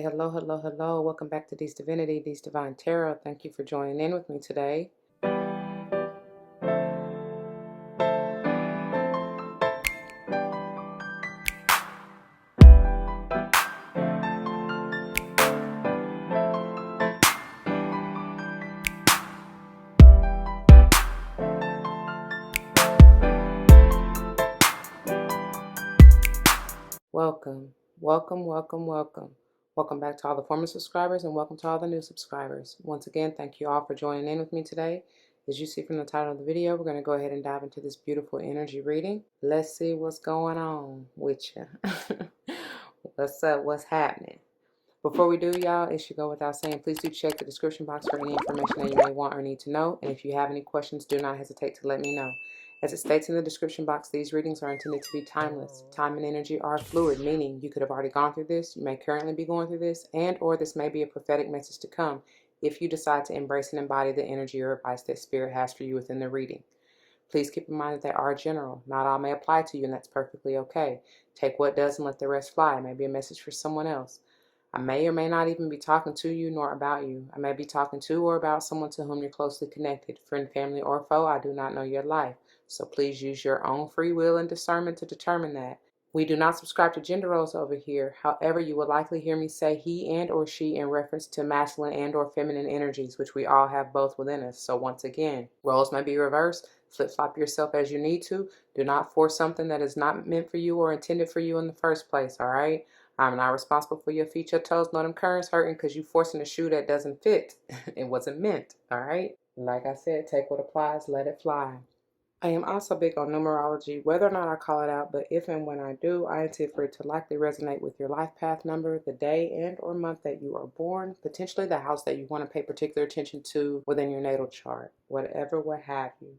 hello, hello, hello. Welcome back to These Divinity, These Divine Tarot. Thank you for joining in with me today. Welcome, welcome, welcome, welcome. Welcome back to all the former subscribers and welcome to all the new subscribers. Once again, thank you all for joining in with me today. As you see from the title of the video, we're going to go ahead and dive into this beautiful energy reading. Let's see what's going on with you. What's up? What's happening? Before we do, y'all, it should go without saying, please do check the description box for any information that you may want or need to know. And if you have any questions, do not hesitate to let me know. As it states in the description box, these readings are intended to be timeless. Time and energy are fluid, meaning you could have already gone through this, you may currently be going through this, and or this may be a prophetic message to come if you decide to embrace and embody the energy or advice that Spirit has for you within the reading. Please keep in mind that they are general. Not all may apply to you, and that's perfectly okay. Take what does and let the rest fly. It may be a message for someone else. I may or may not even be talking to you nor about you. I may be talking to or about someone to whom you're closely connected, friend, family, or foe. I do not know your life. So please use your own free will and discernment to determine that. We do not subscribe to gender roles over here. However, you will likely hear me say he and or she in reference to masculine and or feminine energies, which we all have both within us. So once again, roles may be reversed. Flip-flop yourself as you need to. Do not force something that is not meant for you or intended for you in the first place, all right? I'm not responsible for your feet, your toes, nor them curves hurting because you forcing a shoe that doesn't fit. It wasn't meant, all right? Like I said, take what applies, let it fly. I am also big on numerology, whether or not I call it out, but if and when I do, I intend for it to likely resonate with your life path number, the day and or month that you are born, potentially the house that you want to pay particular attention to within your natal chart, whatever, what have you.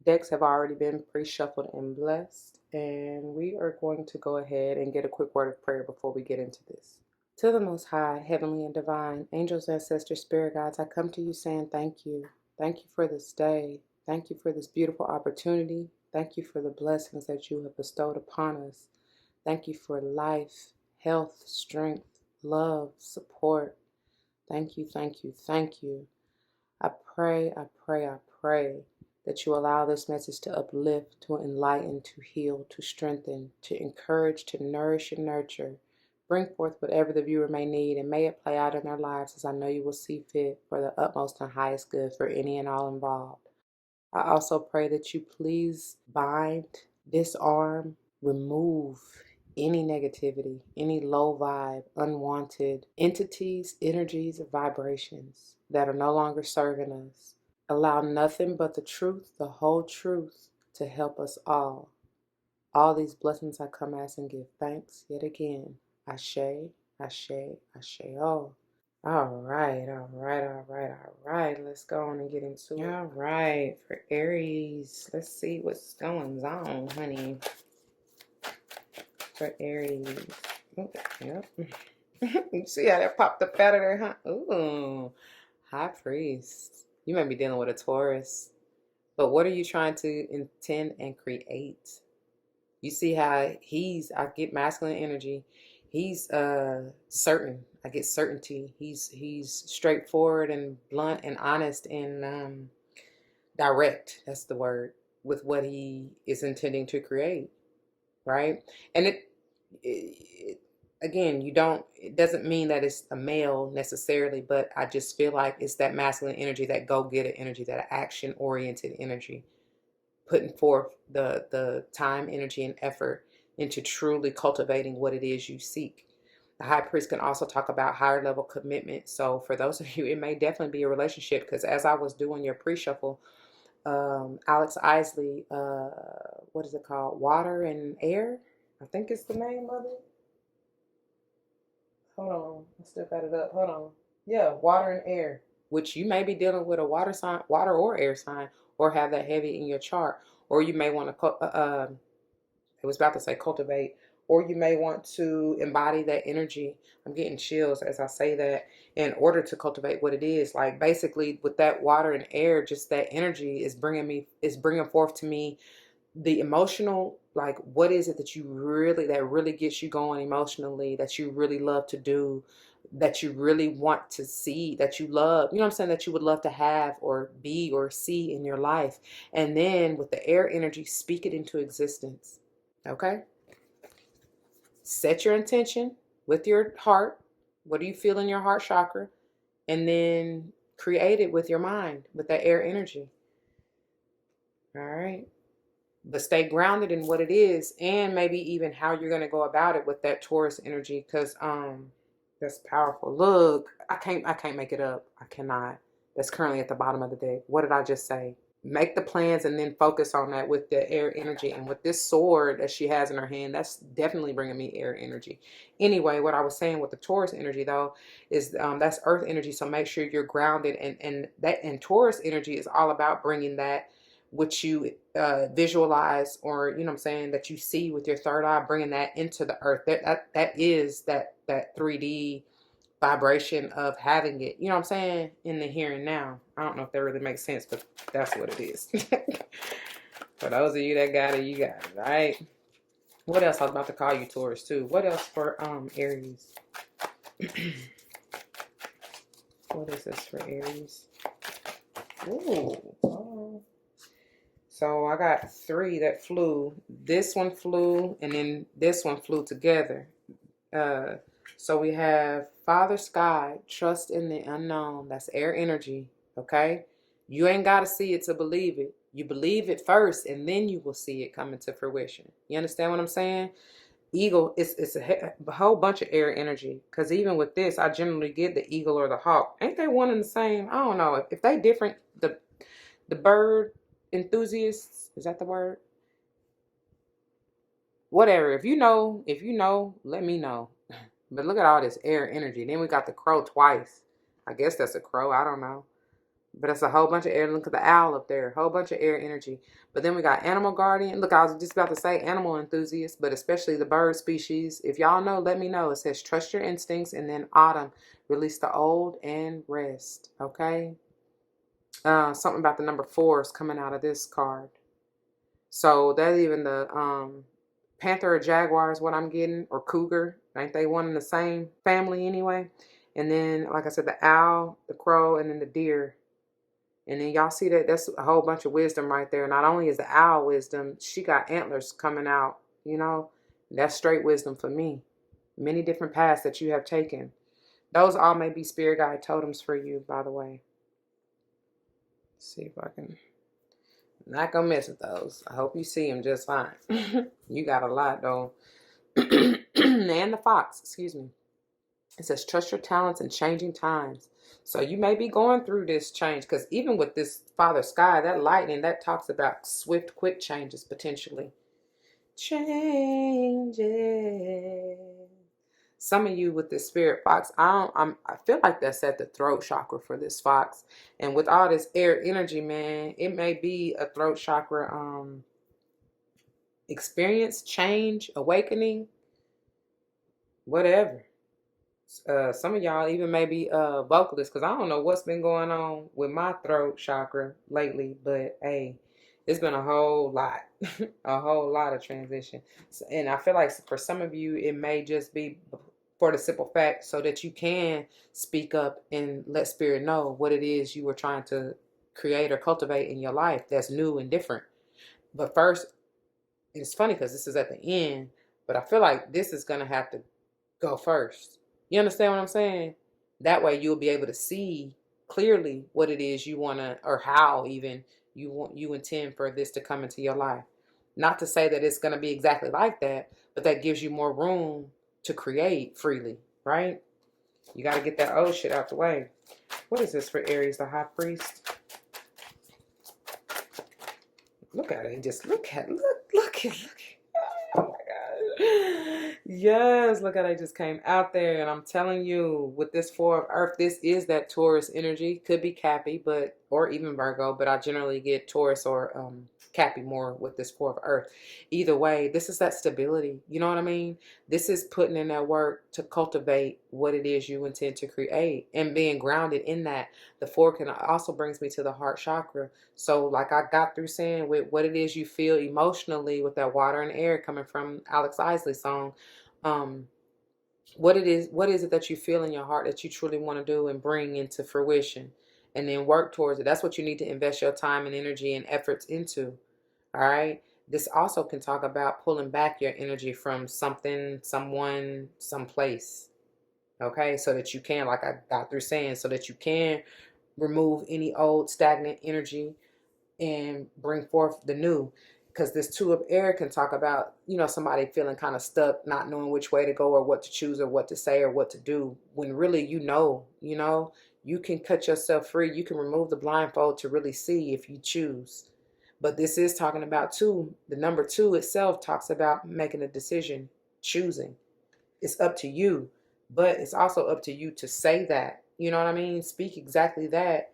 Decks have already been pre-shuffled and blessed, and we are going to go ahead and get a quick word of prayer before we get into this. To the Most High, Heavenly and Divine, angels, ancestors, spirit guides, I come to you saying thank you. Thank you for this day. Thank you for this beautiful opportunity. Thank you for the blessings that you have bestowed upon us. Thank you for life, health, strength, love, support. Thank you, thank you, thank you. I pray that you allow this message to uplift, to enlighten, to heal, to strengthen, to encourage, to nourish and nurture. Bring forth whatever the viewer may need, and may it play out in their lives as I know you will see fit for the utmost and highest good for any and all involved. I also pray that you please bind, disarm, remove any negativity, any low vibe, unwanted entities, energies, or vibrations that are no longer serving us. Allow nothing but the truth, the whole truth, to help us all. All these blessings I come as and give thanks yet again. Ashe, Ashe, Ashe. Oh. All right. Let's go on and get into it. All right, for Aries, let's see what's going on, honey. For Aries. Oh, yep. You see how that popped up out of there, huh? Ooh, High Priest. You may be dealing with a Taurus, but what are you trying to intend and create? You see how I get masculine energy. He's certain. I get certainty. He's straightforward and blunt and honest and direct. That's the word, with what he is intending to create, right? And it again, it doesn't mean that it's a male necessarily, but I just feel like it's that masculine energy, that go-getter energy, that action-oriented energy, putting forth the time, energy, and effort into truly cultivating what it is you seek. The High Priest can also talk about higher level commitment. So for those of you, it may definitely be a relationship, because as I was doing your pre-shuffle, Alex Isley, what is it called? Water and Air? I think it's the name of it. Hold on. I still got it up. Hold on. Yeah, Water and Air, which you may be dealing with a water sign, water or air sign, or have that heavy in your chart. Or you may want to, I was about to say cultivate, or you may want to embody that energy. I'm getting chills as I say that, in order to cultivate what it is. Like basically with that water and air, just that energy is bringing forth to me the emotional, like what is it that really gets you going emotionally, that you really love to do, that you really want to see, that you love, you know what I'm saying, that you would love to have or be or see in your life. And then with the air energy, speak it into existence. Okay? Set your intention with your heart. What do you feel in your heart chakra? And then create it with your mind, with that air energy. All right? But stay grounded in what it is, and maybe even how you're going to go about it with that Taurus energy, because that's powerful. Look, I can't make it up. I cannot. That's currently at the bottom of the deck. What did I just say? Make the plans and then focus on that with the air energy. And with this sword that she has in her hand, that's definitely bringing me air energy. Anyway, what I was saying with the Taurus energy though is that's earth energy. So make sure you're grounded, and Taurus energy is all about bringing that which you visualize, or you know what I'm saying, that you see with your third eye, bringing that into the earth. That is that 3D vibration of having it, you know what I'm saying, in the here and now. I don't know if that really makes sense, but that's what it is. For those of you that got it, you got it, right? What else? I was about to call you Taurus too. What else for Aries? What is this for Aries? Ooh. Oh. So I got 3 that flew. This one flew, and then this one flew together. So we have Father Sky, trust in the unknown. That's air energy, okay? You ain't got to see it to believe it. You believe it first, and then you will see it come into fruition. You understand what I'm saying? Eagle, it's a whole bunch of air energy, because even with this, I generally get the eagle or the hawk. Ain't they one and the same? I don't know. If they different, the bird enthusiasts, is that the word? Whatever. If you know, let me know. But look at all this air energy. Then we got the crow twice. I guess that's a crow. I don't know. But it's a whole bunch of air. Look at the owl up there. Whole bunch of air energy. But then we got animal guardian. Look, I was just about to say animal enthusiast, but especially the bird species. If y'all know, let me know. It says trust your instincts, and then autumn, release the old and rest. Okay? Something about the number 4 is coming out of this card. So that even the panther or jaguar is what I'm getting, or cougar. Ain't they one in the same family anyway? And then, like I said, the owl, the crow, and then the deer. And then y'all see that? That's a whole bunch of wisdom right there. Not only is the owl wisdom, she got antlers coming out, you know? That's straight wisdom for me. Many different paths that you have taken. Those all may be spirit guide totems for you, by the way. Let's see if I can... Not gonna mess with those. I hope you see them just fine. You got a lot though. And the fox, excuse me. It says trust your talents in changing times. So you may be going through this change, because even with this Father Sky, that lightning, that talks about swift, quick changes potentially. Changes. Some of you with the spirit fox, I feel like that's at the throat chakra for this fox. And with all this air energy, man, it may be a throat chakra experience, change, awakening, whatever. Some of y'all even may be vocalists, because I don't know what's been going on with my throat chakra lately, but hey, it's been a whole lot, a whole lot of transition. And I feel like for some of you, it may just be for the simple fact so that you can speak up and let spirit know what it is you were trying to create or cultivate in your life that's new and different. But first, it's funny because this is at the end, but I feel like this is going to have to go first. You understand what I'm saying? That way you'll be able to see clearly what it is you want to, or how even you intend for this to come into your life. Not to say that it's going to be exactly like that, but that gives you more room to create freely, right? You got to get that old shit out the way. What is this for Aries, the High Priest? Look at it. Just look at it. Look at it. Oh my God. Yes, look at it. Just came out there. And I'm telling you, with this 4 of Earth, this is that Taurus energy. Could be Cappy, or even Virgo, but I generally get Taurus or Cappy more with this 4 of Earth. Either way, this is that stability. You know what I mean? This is putting in that work to cultivate what it is you intend to create and being grounded in that. The 4 can also brings me to the heart chakra. So like I got through saying with what it is you feel emotionally with that water and air coming from Alex Isley's song, what is it that you feel in your heart that you truly want to do and bring into fruition, and then work towards it. That's what you need to invest your time and energy and efforts into. All right. This also can talk about pulling back your energy from something, someone, someplace. Okay. So that you can, like I got through saying, so that you can remove any old stagnant energy and bring forth the new. Because this two of air can talk about, somebody feeling kind of stuck, not knowing which way to go or what to choose or what to say or what to do, when really you can cut yourself free. You can remove the blindfold to really see if you choose. But this is talking about two. The number two itself talks about making a decision, choosing. It's up to you, but it's also up to you to say that. You know what I mean? Speak exactly that.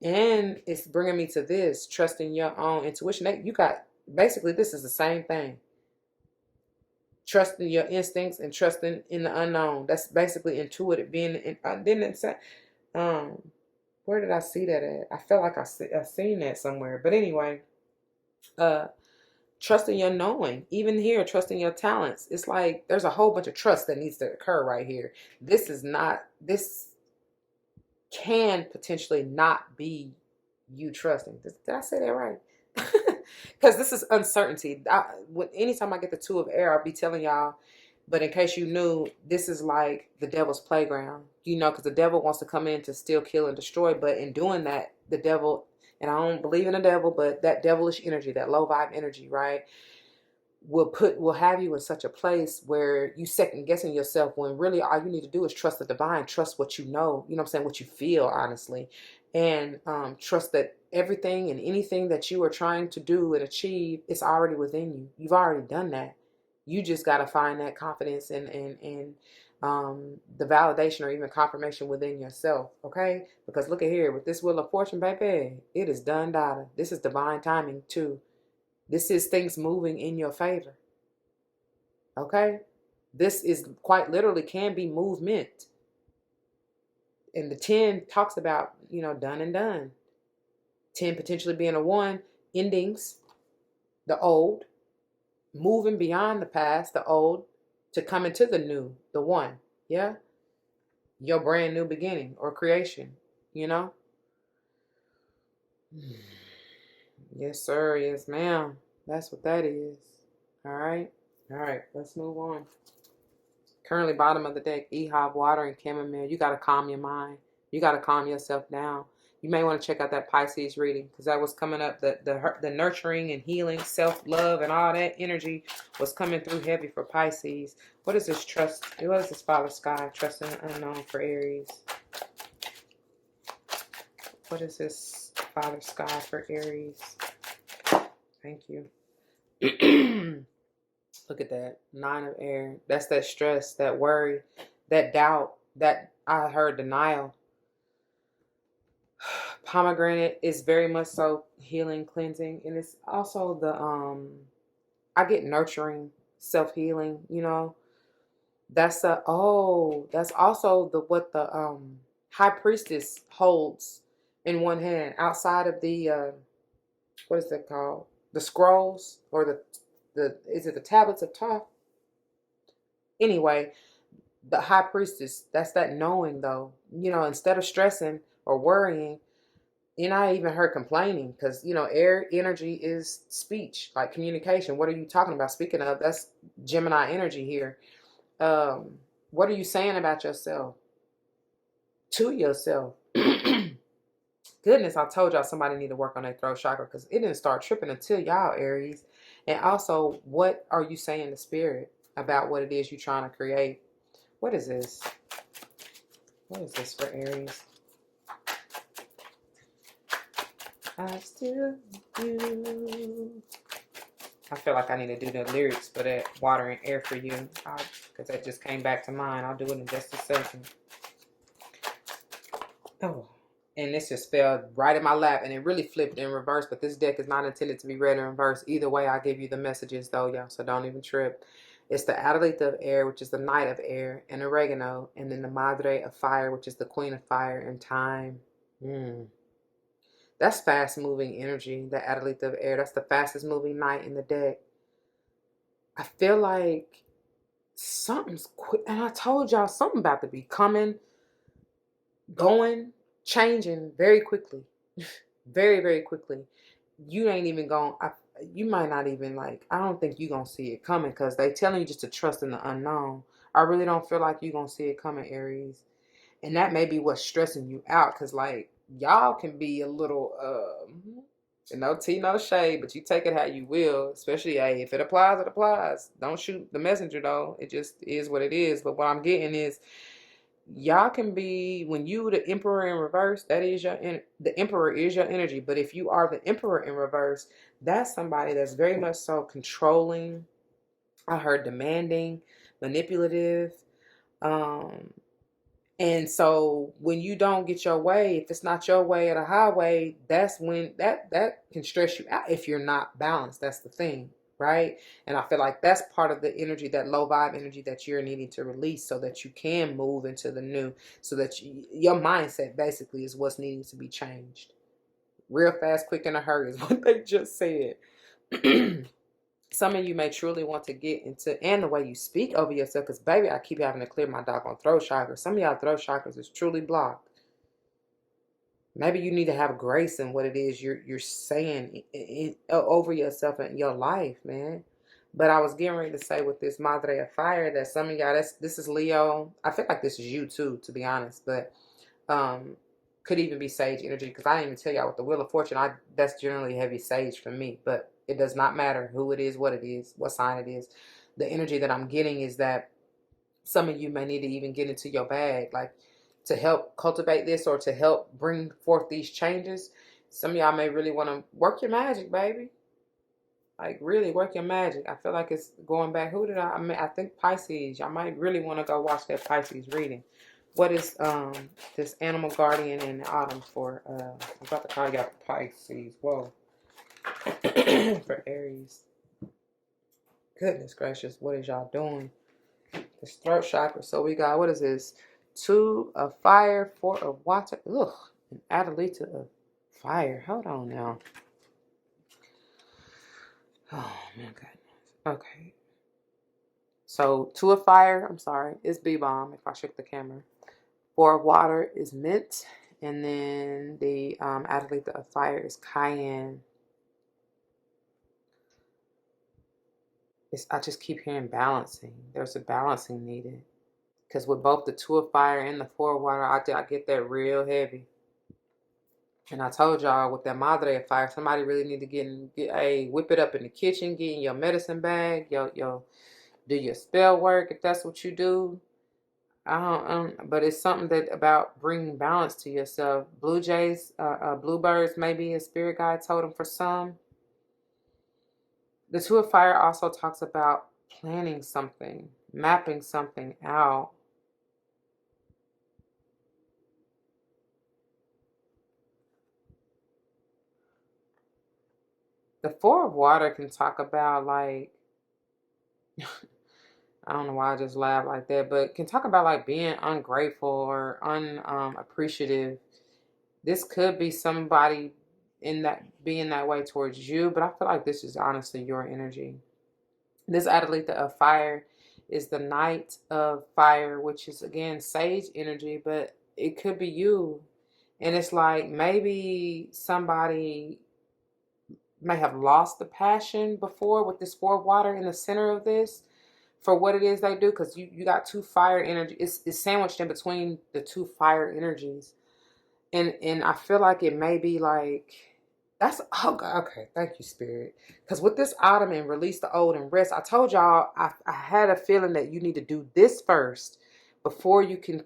And it's bringing me to this, trusting your own intuition. You got, basically, this is the same thing. Trusting your instincts and trusting in the unknown. That's basically intuitive. Being in, I didn't say, um, where did I see that at? I felt like I seen that somewhere. But anyway, uh, trusting your knowing, even here, trusting your talents. It's like there's a whole bunch of trust that needs to occur right here. This can potentially not be you trusting. Did I say that right? Because this is uncertainty. Anytime I get the two of air, I'll be telling y'all. But in case you knew, this is like the devil's playground. Because the devil wants to come in to steal, kill, and destroy. But in doing that, the devil, and I don't believe in the devil, but that devilish energy, that low vibe energy, right, will have you in such a place where you second guessing yourself, when really all you need to do is trust the divine, trust what you know, what I'm saying, what you feel, honestly, and trust that everything and anything that you are trying to do and achieve, it's already within you. You've already done that. You just got to find that confidence and the validation or even confirmation within yourself. Okay, because look at here with this wheel of fortune, baby, it is done, data. This is divine timing too. This is things moving in your favor. Okay? This is quite literally can be movement. And the 10 talks about, done and done. 10 potentially being a 1, endings, the old, moving beyond the past, the old, to come into the new, the 1. Yeah? Your brand new beginning or creation, you know? Yes, sir. Yes, ma'am. That's what that is. All right. All right. Let's move on. Currently, bottom of the deck, EHOB, water, and chamomile. You got to calm your mind. You got to calm yourself down. You may want to check out that Pisces reading, because that was coming up. The nurturing and healing, self-love, and all that energy was coming through heavy for Pisces. What is this trust? What is this Father Sky? Trust in the unknown for Aries. What is this Father Sky for Aries? Thank you. Look at that. 9 of air. That's that stress, that worry, that doubt, that I heard denial. Pomegranate is very much so healing, cleansing. And it's also I get nurturing, self-healing, That's that's also what the high priestess holds in one hand, outside of the what is that called? The scrolls, or the is it the tablets of Thoth? Anyway, the high priestess, that's that knowing, though. Instead of stressing or worrying, you're not even her complaining, because air energy is speech, like communication. What are you talking about? Speaking of, that's Gemini energy here. What are you saying about yourself to yourself? Goodness, I told y'all somebody need to work on their throat chakra, because it didn't start tripping until y'all, Aries. And also, what are you saying to spirit about what it is you're trying to create? What is this? What is this for Aries? I still you. I feel like I need to do the lyrics for that water and air for you, because that just came back to mind. I'll do it in just a second. Oh, and this just fell right in my lap, and it really flipped in reverse, but this deck is not intended to be read in reverse. Either way, I'll give you the messages, though, y'all, so don't even trip. It's the Adelaide of air, which is the Knight of air, and oregano, and then the Madre of fire, which is the Queen of fire, and time. That's fast moving energy, the Adelaide of air. That's the fastest moving knight in the deck. I feel like something's quick. And I told y'all something about to be coming, going, changing very quickly. Very, very quickly. You ain't even going, you might not even like, I don't think you're going to see it coming because they telling you just to trust in the unknown. I really don't feel like you're going to see it coming, Aries. And that may be what's stressing you out because, like, y'all can be a little, no tea, no shade, but you take it how you will. Especially, hey, if it applies, it applies. Don't shoot the messenger, though. It just is what it is. But what I'm getting is, y'all can be, when you the emperor in reverse, that is the emperor is your energy. But if you are the emperor in reverse, that's somebody that's very much so controlling. I heard demanding, manipulative. Um, and so when you don't get your way, if it's not your way or the highway, that's when that can stress you out if you're not balanced. That's the thing, right? And I feel like that's part of the energy, that low vibe energy that you're needing to release so that you can move into the new, so that your mindset basically is what's needing to be changed. Real fast, quick, in a hurry is what they just said. Some of you may truly want to get into, and the way you speak over yourself, because baby, I keep having to clear my doggone throat chakra. Some of y'all throat chakras is truly blocked. Maybe you need to have grace in what it is you're saying over yourself and your life, man. But I was getting ready to say with this Madre of Fire that some of y'all, this is Leo. I feel like this is you too, to be honest. But could even be Sage energy, because I didn't even tell y'all with the Wheel of Fortune. That's generally heavy Sage for me, but it does not matter who it is, what sign it is. The energy that I'm getting is that some of you may need to even get into your bag, like to help cultivate this or to help bring forth these changes. Some of y'all may really want to work your magic, baby. Like really work your magic. I feel like it's going back. Who did I think Pisces. Y'all might really want to go watch that Pisces reading. What is this animal guardian in the autumn for? I'm about to call y'all Pisces. Whoa. For Aries. Goodness gracious, what is y'all doing? This throat chakra. So we got, what is this? 2 of fire, 4 of water. Ugh. An Adelita of fire. Hold on now. Oh my goodness. Okay. So 2 of fire, I'm sorry, is B-bomb if I shook the camera. 4 of water is mint. And then the Adelita of fire is cayenne. I just keep hearing balancing. There's a balancing needed. Because with both the 2 of fire and the 4 of water, I get that real heavy. And I told y'all with that Madre of Fire, somebody really need to whip it up in the kitchen, get in your medicine bag, do your spell work if that's what you do. But it's something that about bringing balance to yourself. Blue jays, bluebirds, maybe a spirit guide told them for some. The 2 of Fire also talks about planning something, mapping something out. The 4 of Water can talk about, like, I don't know why I just laugh like that, but can talk about like being ungrateful or unappreciative. This could be somebody in that being that way towards you, but I feel like this is honestly your energy. This Adelita of fire is the Knight of Fire, which is again sage energy, but it could be you. And it's like maybe somebody may have lost the passion before with this 4 of water in the center of this for what it is they do, because you got 2 fire energy. It's sandwiched in between the 2 fire energies. And I feel like it may be like, that's, oh God, okay, thank you, Spirit. Because with this autumn and release the old and rest, I told y'all I had a feeling that you need to do this first before you can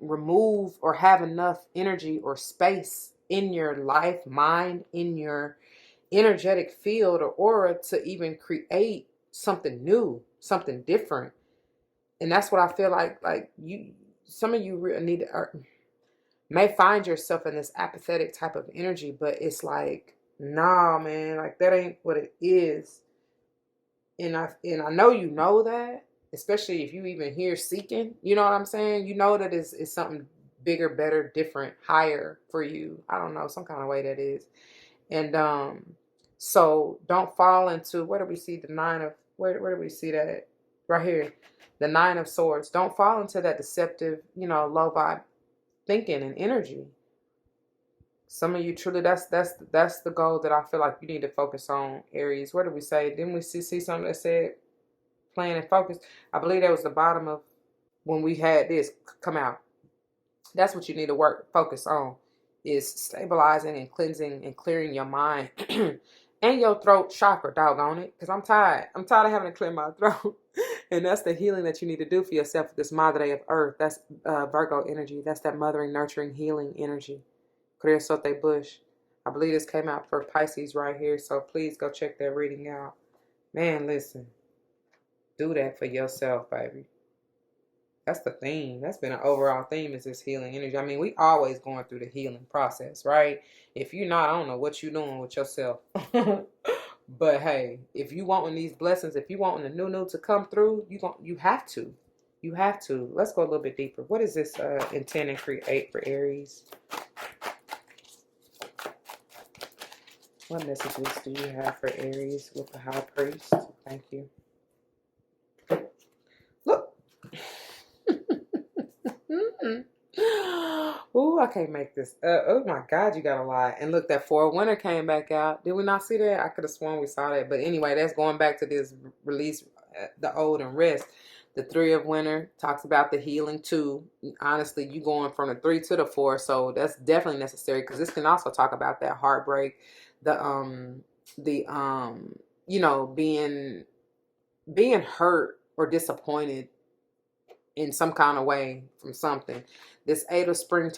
remove or have enough energy or space in your life, mind, in your energetic field or aura to even create something new, something different. And that's what I feel like some of you need to, may find yourself in this apathetic type of energy, but it's like, nah, man, like that ain't what it is. And I know you know that, especially if you even hear seeking, you know what I'm saying? You know that it's something bigger, better, different, higher for you. I don't know, some kind of way that is. And so don't fall into, where do we see the 9 of, where do we see that? Right here. The Nine of Swords. Don't fall into that deceptive, you know, low vibe thinking and energy. Some of you truly, that's the goal that I feel like you need to focus on, Aries. What did we say? Didn't we see something that said plan and focus? I believe that was the bottom of when we had this come out. That's what you need to focus on, is stabilizing and cleansing and clearing your mind and your throat chakra, doggone it. Because I'm tired. I'm tired of having to clear my throat. And that's the healing that you need to do for yourself with this Madre of Earth. That's Virgo energy. That's that mothering, nurturing, healing energy. Creosote bush. I believe this came out for Pisces right here. So please go check that reading out. Man, listen. Do that for yourself, baby. That's the theme. That's been an overall theme, is this healing energy. I mean, we always going through the healing process, right? If you're not, I don't know what you're doing with yourself. But hey, if you wanting these blessings, if you wanting the new to come through, you have to. You have to. Let's go a little bit deeper. What is this intend and create for Aries? What messages do you have for Aries with the High Priest? Thank you. Look. Ooh, I can't make this. Oh my God, you got a lot. And look, that Four of Winter came back out. Did we not see that? I could have sworn we saw that. But anyway, that's going back to this release, the old and rest. The Three of Winter talks about the healing too. Honestly, you going from the 3 to the 4, so that's definitely necessary, because this can also talk about that heartbreak, the you know, being hurt or disappointed in some kind of way from something. This Eight of Spring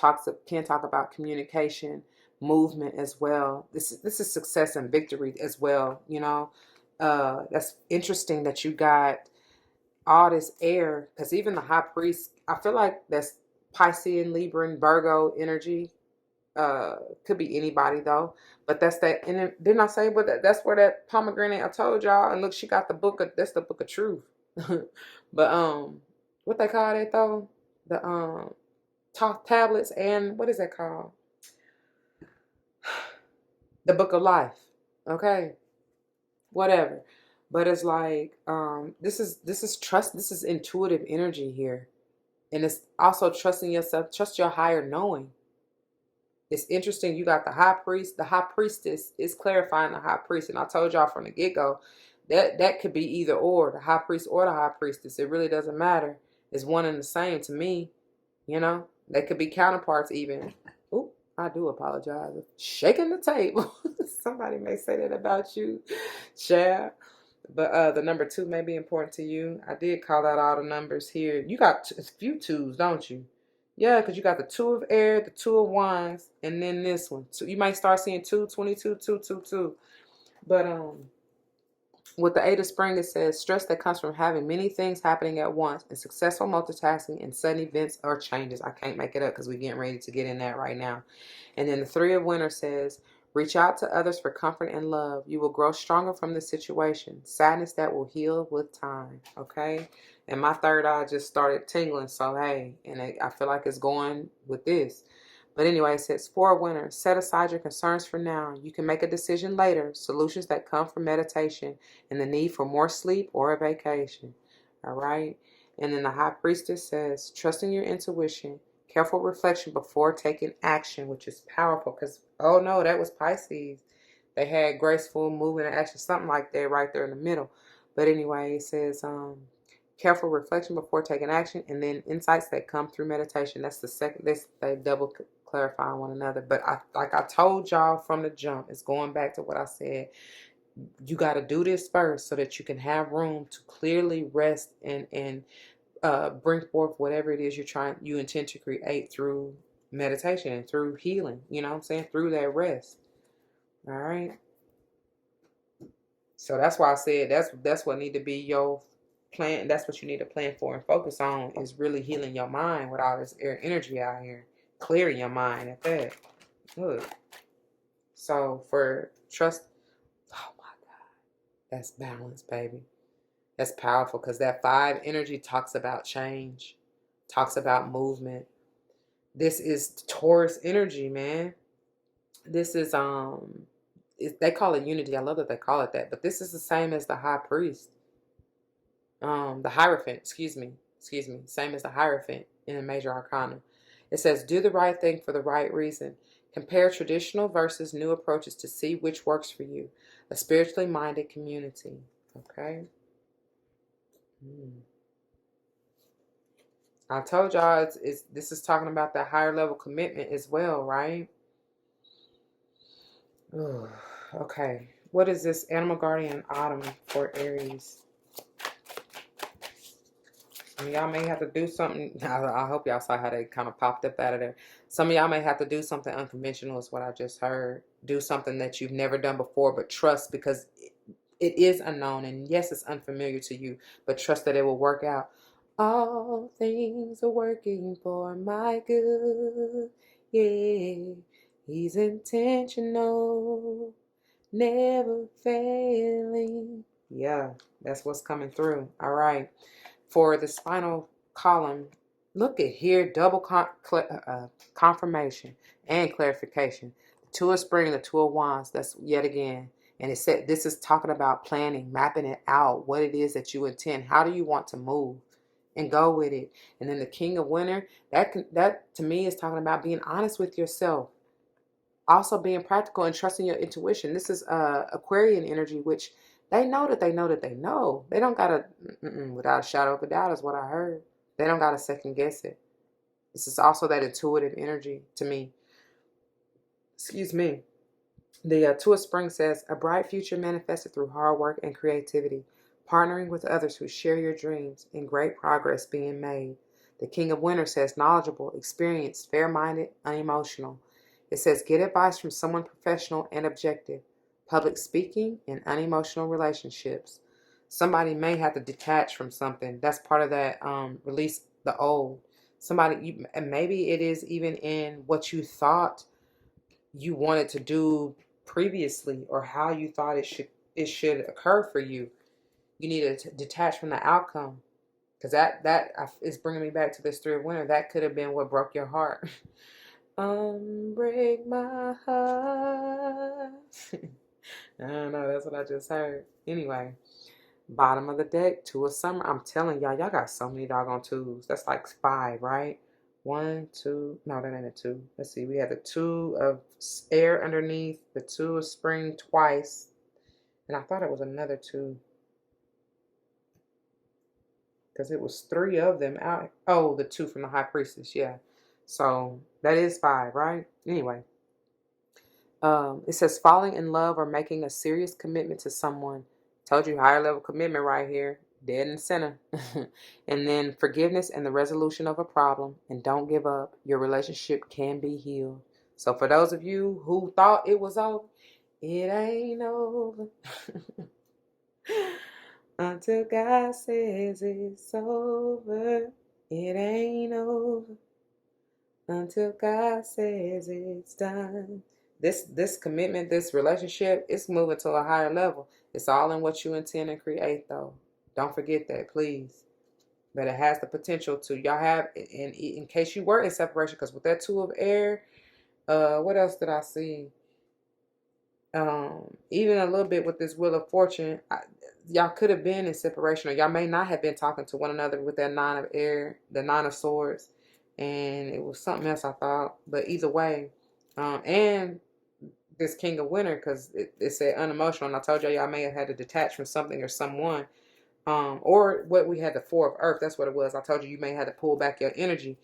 can talk about communication, movement as well. This is success and victory as well. You know, that's interesting that you got all this air, because even the High Priest, I feel like that's Piscean, Libran, Virgo energy. Could be anybody though, but that's that. And didn't I say, but that's where that pomegranate I told y'all. And look, she got the book of, that's the book of truth. But what they call that though? The top tablets, and what is that called? The book of life. Okay, whatever. But it's like this is trust. This is intuitive energy here, and it's also trusting yourself. Trust your higher knowing. It's interesting. You got the High Priest. The High Priestess is clarifying the High Priest, and I told y'all from the get-go that could be either or, the High Priest or the High Priestess. It really doesn't matter. It's one and the same to me. You know, they could be counterparts even. Oop, I do apologize. Shaking the table. Somebody may say that about you, Chad. But the number 2 may be important to you. I did call out all the numbers here. You got a few 2s, don't you? Yeah, because you got the 2 of air, the 2 of wands, and then this one. So you might start seeing 2, 22, 2, 2, 2. But with the 8 of spring, it says stress that comes from having many things happening at once and successful multitasking and sudden events or changes. I can't make it up because we're getting ready to get in that right now. And then the 3 of winter says reach out to others for comfort and love. You will grow stronger from the situation. Sadness that will heal with time. Okay. And my third eye just started tingling. So, hey, and I feel like it's going with this. But anyway, it says, for winter, set aside your concerns for now. You can make a decision later. Solutions that come from meditation and the need for more sleep or a vacation. All right. And then the High Priestess says, trusting your intuition, careful reflection before taking action, which is powerful because, oh no, that was Pisces. They had graceful movement and action, something like that right there in the middle. But anyway, it says, careful reflection before taking action, and then insights that come through meditation. That's the second. They double clarify one another. But like I told y'all from the jump, it's going back to what I said. You got to do this first so that you can have room to clearly rest and bring forth whatever it is you intend to create through meditation and through healing. You know what I'm saying? Through that rest. All right. So that's why I said that's what need to be your plan. That's what you need to plan for and focus on, is really healing your mind with all this air energy out here, clearing your mind at that. Look. So for trust, oh my God, that's balance, baby. That's powerful because that 5 energy talks about change, talks about movement. This is Taurus energy, man. This is they call it unity. I love that they call it that, but this is the same as the High Priest. The Hierophant, excuse me, same as the Hierophant in the Major Arcana. It says, do the right thing for the right reason. Compare traditional versus new approaches to see which works for you. A spiritually minded community. Okay. I told y'all this is talking about that higher level commitment as well, right? Ugh. Okay. What is this Animal Guardian Autumn for Aries? Y'all may have to do something. I hope y'all saw how they kind of popped up out of there. Some of y'all may have to do something unconventional, is what I just heard. Do something that you've never done before, but trust, because it is unknown. And yes, it's unfamiliar to you, but trust that it will work out. All things are working for my good. Yeah, he's intentional, never failing. Yeah, that's what's coming through. All right. For the spinal column, look at here, double confirmation and clarification. The Two of Spring, the Two of Wands, that's yet again. And it said this is talking about planning, mapping it out, what it is that you intend. How do you want to move? And go with it. And then the King of Winter, that to me is talking about being honest with yourself. Also being practical and trusting your intuition. This is Aquarian energy, which they know that they know that they know. They don't got to, without a shadow of a doubt is what I heard. They don't got to second guess it. This is also that intuitive energy to me. Excuse me. The Two of Spring says, a bright future manifested through hard work and creativity, partnering with others who share your dreams, and great progress being made. The King of Winter says, knowledgeable, experienced, fair-minded, unemotional. It says, get advice from someone professional and objective, public speaking, and unemotional relationships. Somebody may have to detach from something. That's part of that release the old. And maybe it is even in what you thought you wanted to do previously, or how you thought it should occur for you. You need to detach from the outcome, because that is bringing me back to this Three of Winter. That could have been what broke your heart. Break my heart. I don't know, that's what I just heard. Anyway, bottom of the deck, Two of Summer. I'm telling y'all got so many doggone twos. That's like 5, right? 1, 2. No, that ain't a 2. Let's see. We had the 2 of air underneath, the 2 of spring twice, and I thought it was another 2 because it was 3 of them out. Oh, the 2 from the High Priestess. Yeah. So that is 5, right? Anyway, it says falling in love or making a serious commitment to someone. Told you, higher level commitment right here. Dead in the center. And then forgiveness and the resolution of a problem. And don't give up. Your relationship can be healed. So for those of you who thought it was over, it ain't over. Until God says it's over. It ain't over. Until God says it's done. This commitment, this relationship, it's moving to a higher level. It's all in what you intend and create, though. Don't forget that, please. But it has the potential to. Y'all have, in case you were in separation, because with that 2 of air, what else did I see? Even a little bit with this Wheel of Fortune, y'all could have been in separation, or y'all may not have been talking to one another with that 9 of air, the 9 of swords, and it was something else I thought. But either way, and this King of Winter, because it said unemotional, and I told y'all may have had to detach from something or someone, or what we had, the 4 of earth. That's what it was. I told you may have to pull back your energy.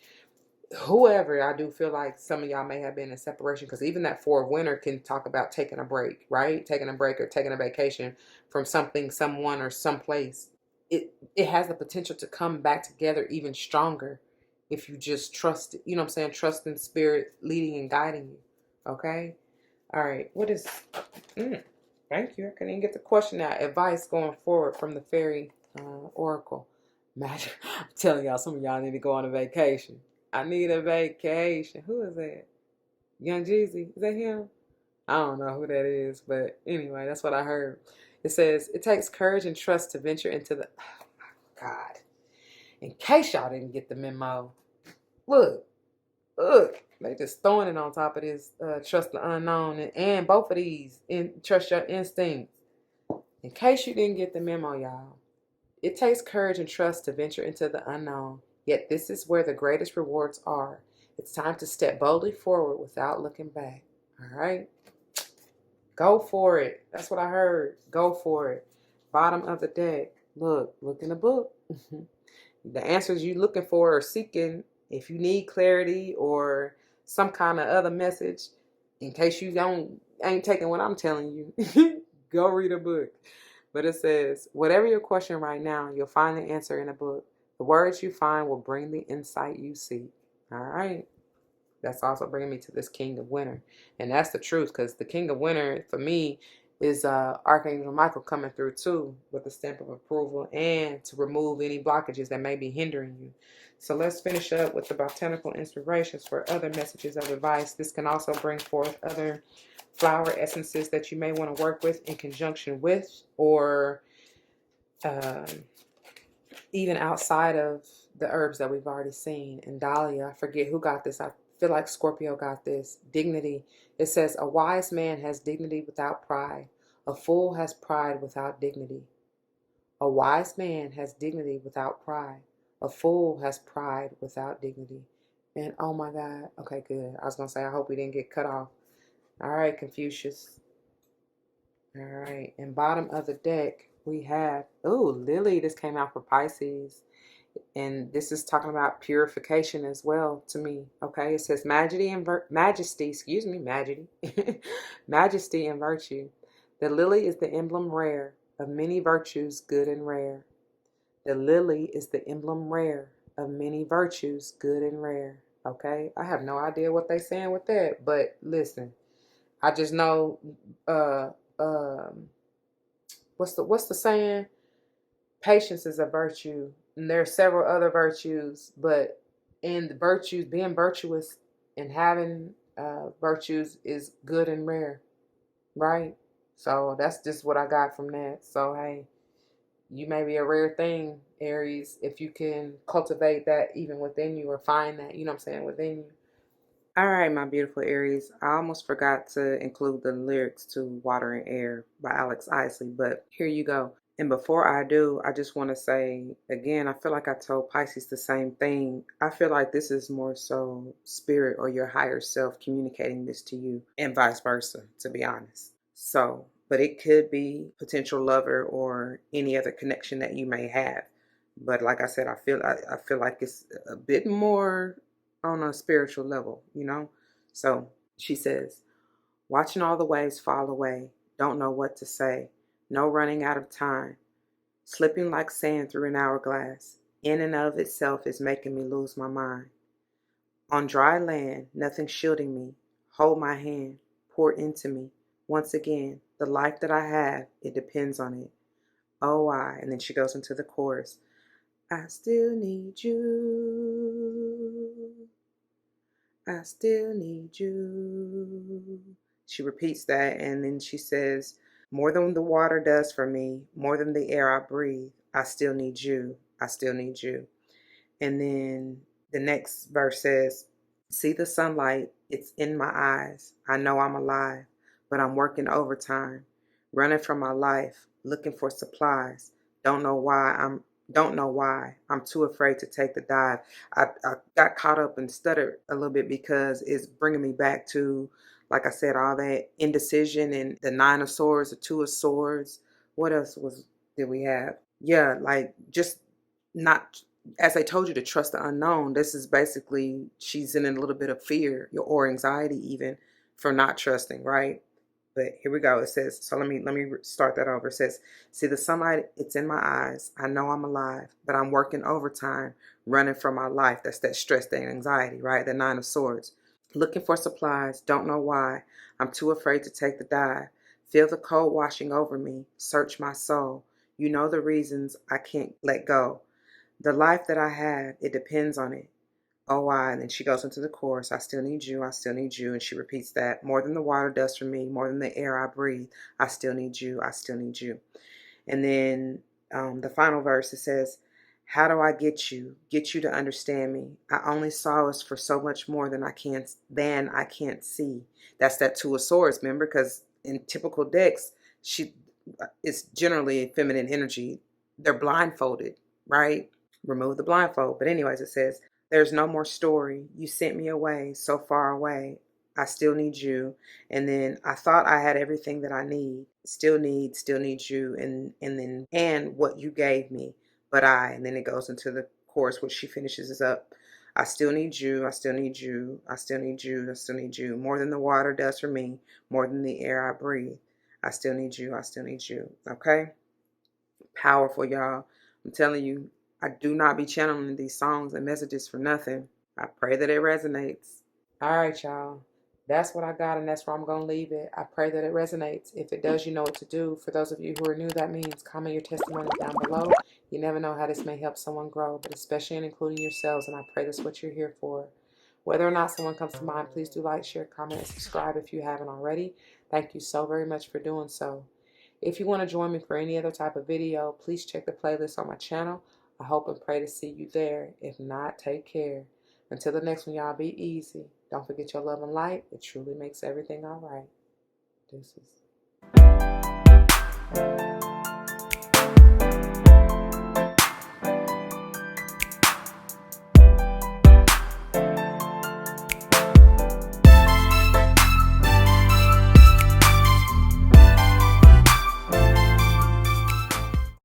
Whoever, I do feel like some of y'all may have been in separation, because even that 4 of winter can talk about taking a break, right? Taking a break or taking a vacation from something, someone, or someplace. It has the potential to come back together even stronger if you just trust it. You know what I'm saying? Trust in spirit leading and guiding you. Okay? All right. What is... thank you. I couldn't even get the question out. Advice going forward from the Fairy Oracle. Magic. I'm telling y'all, some of y'all need to go on a vacation. I need a vacation. Who is that? Young Jeezy. Is that him? I don't know who that is, but anyway, that's what I heard. It says, it takes courage and trust to venture into the... Oh, my God. In case y'all didn't get the memo. Look. They just throwing it on top of this trust the unknown. And both of these, trust your instincts. In case you didn't get the memo, y'all. It takes courage and trust to venture into the unknown, yet this is where the greatest rewards are. It's time to step boldly forward without looking back. All right? Go for it. That's what I heard. Go for it. Bottom of the deck. Look in the book. The answers you're looking for or seeking, if you need clarity or some kind of other message, in case you ain't taking what I'm telling you, go read a book. But it says, whatever your question right now, you'll find the answer in a book. The words you find will bring the insight you seek. All right. That's also bringing me to this King of Winter. And that's the truth, because the King of Winter, for me, is Archangel Michael coming through too with a stamp of approval and to remove any blockages that may be hindering you. So let's finish up with the Botanical Inspirations for other messages of advice. This can also bring forth other flower essences that you may want to work with in conjunction with, or um, even outside of the herbs that we've already seen. And Dahlia, I forget who got this. I feel like Scorpio got this. Dignity. It says, a wise man has dignity without pride. A fool has pride without dignity. A wise man has dignity without pride. A fool has pride without dignity. And oh my God. Okay, good. I was going to say, I hope we didn't get cut off. All right, Confucius. All right. And bottom of the deck, we have, oh, Lily. This came out for Pisces. And this is talking about purification as well to me. Okay, it says majesty and majesty, majesty and virtue. The lily is the emblem rare of many virtues, good and rare. The lily is the emblem rare of many virtues, good and rare. Okay, I have no idea what they're saying with that, but listen, I just know, uh, um, what's the saying? Patience is a virtue. And there are several other virtues, but in the virtues, being virtuous and having virtues is good and rare, right? So that's just what I got from that. So hey, you may be a rare thing, Aries, if you can cultivate that even within you, or find that, you know what I'm saying, within you. All right, my beautiful Aries. I almost forgot to include the lyrics to Water and Air by Alex Isley, but here you go. And before I do, I just want to say again, I feel like I told Pisces the same thing. I feel like this is more so spirit or your higher self communicating this to you, and vice versa, to be honest. So, but it could be potential lover or any other connection that you may have. But like I said, I feel like it's a bit more on a spiritual level, you know? So she says, watching all the waves fall away, don't know what to say, no running out of time, slipping like sand through an hourglass, in and of itself is making me lose my mind. On dry land, nothing shielding me, hold my hand, pour into me. Once again, the life that I have, it depends on it. Oh, and then she goes into the chorus. I still need you. I still need you. She repeats that, and then she says, more than the water does for me, more than the air I breathe, I still need you. I still need you. And then the next verse says, see the sunlight, it's in my eyes. I know I'm alive, but I'm working overtime, running from my life, looking for supplies. Don't know why. I'm too afraid to take the dive. I got caught up and stuttered a little bit because it's bringing me back to, like I said, all that indecision and the 9 of Swords, the 2 of Swords. What else did we have? Yeah, like just not, as I told you, to trust the unknown. This is basically, she's in a little bit of fear or anxiety even for not trusting, right? But here we go. It says, so let me start that over. It says, see the sunlight, it's in my eyes. I know I'm alive, but I'm working overtime, running for my life. That's that stress, that anxiety, right? The 9 of Swords. Looking for supplies, don't know why. I'm too afraid to take the dive. Feel the cold washing over me. Search my soul. You know the reasons I can't let go. The life that I have, it depends on it. Oh, and then she goes into the chorus. I still need you. I still need you. And she repeats that. More than the water does for me, more than the air I breathe. I still need you. I still need you. And then the final verse, it says, how do I get you to understand me? I only saw us for so much more than I can't see. That's that 2 of Swords, remember? Because in typical decks, it's generally feminine energy. they're blindfolded, right? Remove the blindfold. But anyways, it says, there's no more story. You sent me away, so far away. I still need you. And then I thought I had everything that I need. Still need you. And what you gave me. And then it goes into the chorus, which she finishes is up. I still need you. I still need you. I still need you. I still need you. More than the water does for me. More than the air I breathe. I still need you. I still need you. Okay? Powerful, y'all. I'm telling you, I do not be channeling these songs and messages for nothing. I pray that it resonates. All right, y'all. That's what I got, and that's where I'm going to leave it. I pray that it resonates. If it does, you know what to do. For those of you who are new, that means comment your testimony down below. You never know how this may help someone grow, but especially in including yourselves, and I pray that's what you're here for. Whether or not someone comes to mind, please do like, share, comment, and subscribe if you haven't already. Thank you so very much for doing so. If you want to join me for any other type of video, please check the playlist on my channel. I hope and pray to see you there. If not, take care. Until the next one, y'all, be easy. Don't forget your love and light. It truly makes everything all right. Deuces.